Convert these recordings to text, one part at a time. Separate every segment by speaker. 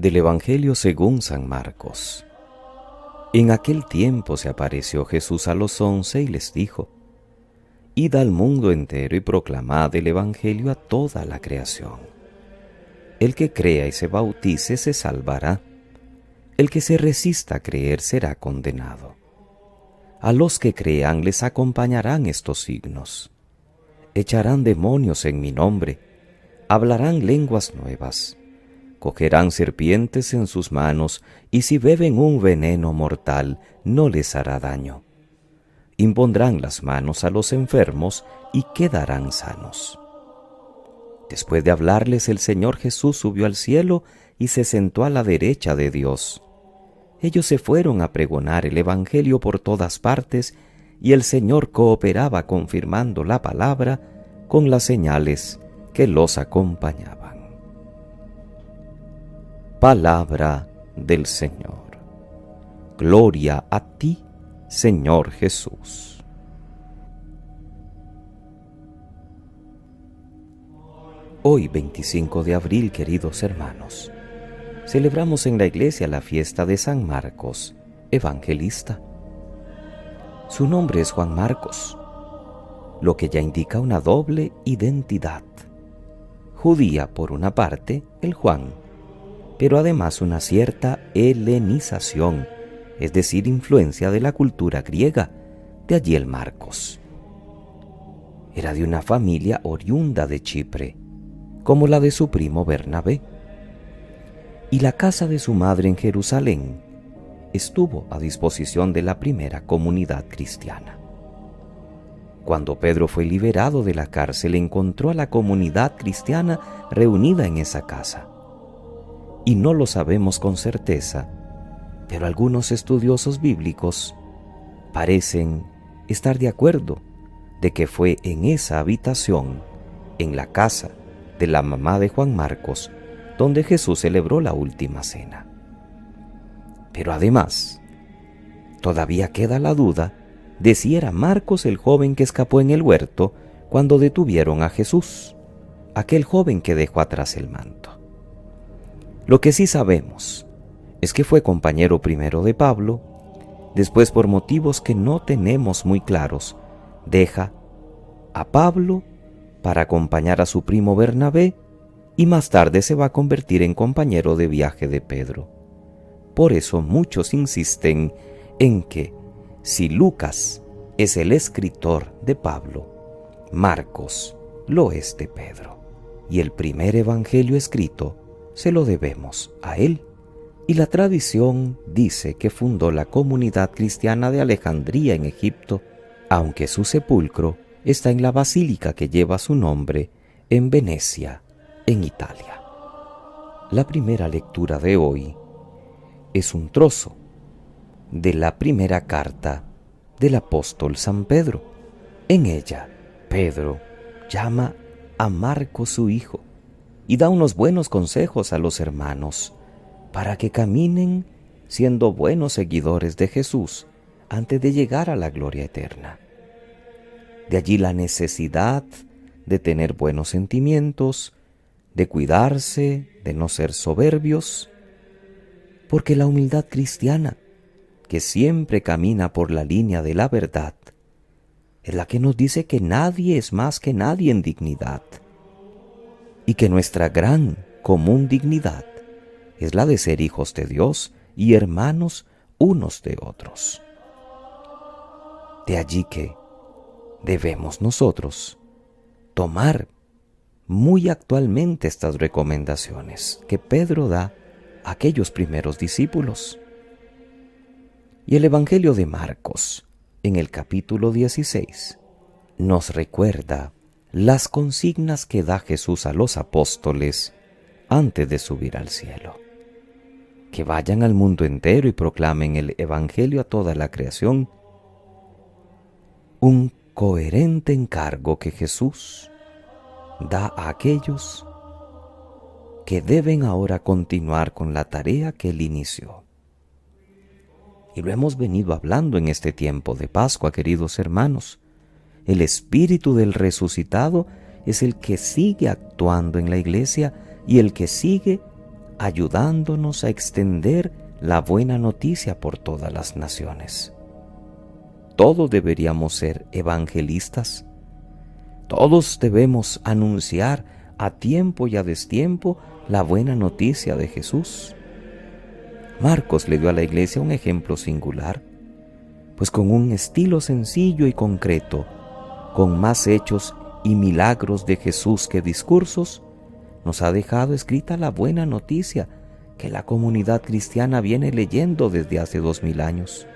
Speaker 1: Del Evangelio según San Marcos. En aquel tiempo se apareció Jesús a los 11 y les dijo: Id al mundo entero y proclamad el Evangelio a toda la creación. El que crea y se bautice se salvará. El que se resista a creer será condenado. A los que crean les acompañarán estos signos: echarán demonios en mi nombre, hablarán lenguas nuevas, cogerán serpientes en sus manos, y si beben un veneno mortal, no les hará daño. Impondrán las manos a los enfermos y quedarán sanos. Después de hablarles, el Señor Jesús subió al cielo y se sentó a la derecha de Dios. Ellos se fueron a pregonar el Evangelio por todas partes, y el Señor cooperaba confirmando la palabra con las señales que los acompañaban. Palabra del Señor. Gloria a ti, Señor Jesús. Hoy, 25 de abril, queridos hermanos, celebramos en la iglesia la fiesta de San Marcos, evangelista. Su nombre es Juan Marcos, lo que ya indica una doble identidad. Judía por una parte, el Juan, pero además una cierta helenización, es decir, influencia de la cultura griega, de allí el Marcos. Era de una familia oriunda de Chipre, como la de su primo Bernabé, y la casa de su madre en Jerusalén estuvo a disposición de la primera comunidad cristiana. Cuando Pedro fue liberado de la cárcel, encontró a la comunidad cristiana reunida en esa casa. Y no lo sabemos con certeza, pero algunos estudiosos bíblicos parecen estar de acuerdo de que fue en esa habitación, en la casa de la mamá de Juan Marcos, donde Jesús celebró la última cena. Pero además, todavía queda la duda de si era Marcos el joven que escapó en el huerto cuando detuvieron a Jesús, aquel joven que dejó atrás el manto. Lo que sí sabemos es que fue compañero primero de Pablo, después, por motivos que no tenemos muy claros, deja a Pablo para acompañar a su primo Bernabé, y más tarde se va a convertir en compañero de viaje de Pedro. Por eso muchos insisten en que si Lucas es el escritor de Pablo, Marcos lo es de Pedro, y el primer evangelio escrito se lo debemos a él. Y la tradición dice que fundó la comunidad cristiana de Alejandría en Egipto, aunque su sepulcro está en la basílica que lleva su nombre en Venecia, en Italia. La primera lectura de hoy es un trozo de la primera carta del apóstol San Pedro. En ella, Pedro llama a Marcos su hijo y da unos buenos consejos a los hermanos para que caminen siendo buenos seguidores de Jesús antes de llegar a la gloria eterna. De allí la necesidad de tener buenos sentimientos, de cuidarse, de no ser soberbios, porque la humildad cristiana, que siempre camina por la línea de la verdad, es la que nos dice que nadie es más que nadie en dignidad, y que nuestra gran común dignidad es la de ser hijos de Dios y hermanos unos de otros. De allí que debemos nosotros tomar muy actualmente estas recomendaciones que Pedro da a aquellos primeros discípulos. Y el Evangelio de Marcos, en el capítulo 16, nos recuerda las consignas que da Jesús a los apóstoles antes de subir al cielo: que vayan al mundo entero y proclamen el Evangelio a toda la creación. Un coherente encargo que Jesús da a aquellos que deben ahora continuar con la tarea que Él inició. Y lo hemos venido hablando en este tiempo de Pascua, queridos hermanos. El Espíritu del resucitado es el que sigue actuando en la iglesia y el que sigue ayudándonos a extender la buena noticia por todas las naciones. Todos deberíamos ser evangelistas. Todos debemos anunciar a tiempo y a destiempo la buena noticia de Jesús. Marcos le dio a la iglesia un ejemplo singular, pues con un estilo sencillo y concreto, con más hechos y milagros de Jesús que discursos, nos ha dejado escrita la buena noticia que la comunidad cristiana viene leyendo desde hace 2000 años.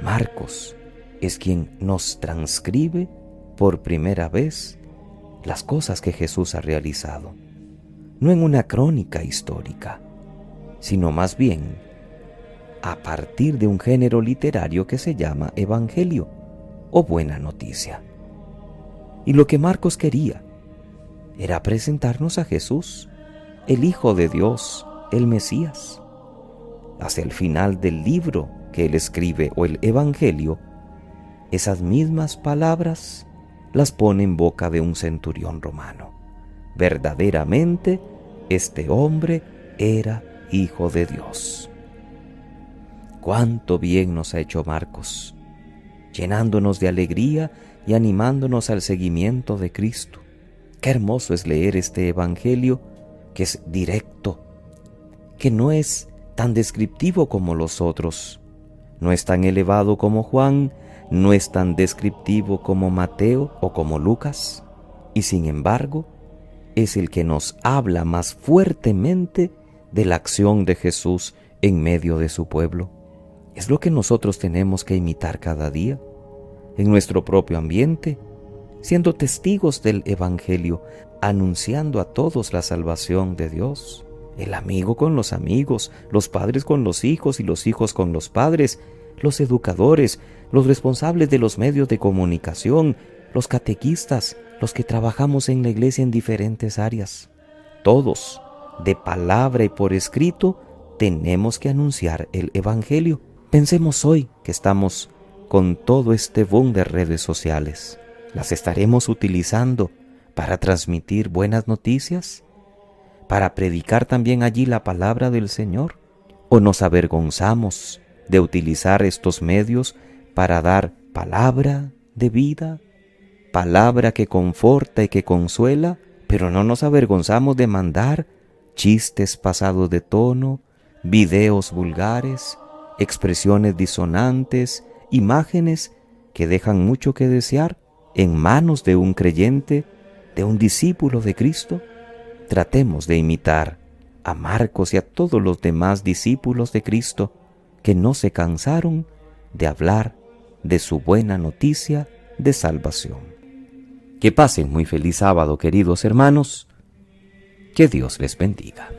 Speaker 1: Marcos es quien nos transcribe por primera vez las cosas que Jesús ha realizado, no en una crónica histórica, sino más bien a partir de un género literario que se llama evangelio o buena noticia. Y lo que Marcos quería era presentarnos a Jesús, el Hijo de Dios, el Mesías. Hacia el final del libro que él escribe o el evangelio, esas mismas palabras las pone en boca de un centurión romano. Verdaderamente, este hombre era Hijo de Dios. Cuánto bien nos ha hecho Marcos, llenándonos de alegría y animándonos al seguimiento de Cristo. Qué hermoso es leer este evangelio que es directo, que no es tan descriptivo como los otros, no es tan elevado como Juan, no es tan descriptivo como Mateo o como Lucas, y sin embargo es el que nos habla más fuertemente de la acción de Jesús en medio de su pueblo. Es lo que nosotros tenemos que imitar cada día, en nuestro propio ambiente, siendo testigos del evangelio, anunciando a todos la salvación de Dios. El amigo con los amigos, los padres con los hijos y los hijos con los padres, los educadores, los responsables de los medios de comunicación, los catequistas, los que trabajamos en la iglesia en diferentes áreas. Todos, de palabra y por escrito, tenemos que anunciar el evangelio. Pensemos hoy que estamos con todo este boom de redes sociales. ¿Las estaremos utilizando para transmitir buenas noticias? ¿Para predicar también allí la palabra del Señor? ¿O nos avergonzamos de utilizar estos medios para dar palabra de vida, palabra que conforta y que consuela, pero no nos avergonzamos de mandar chistes pasados de tono, videos vulgares, expresiones disonantes, imágenes que dejan mucho que desear en manos de un creyente, de un discípulo de Cristo? Tratemos de imitar a Marcos y a todos los demás discípulos de Cristo que no se cansaron de hablar de su buena noticia de salvación. Que pasen muy feliz sábado, queridos hermanos. Que Dios les bendiga.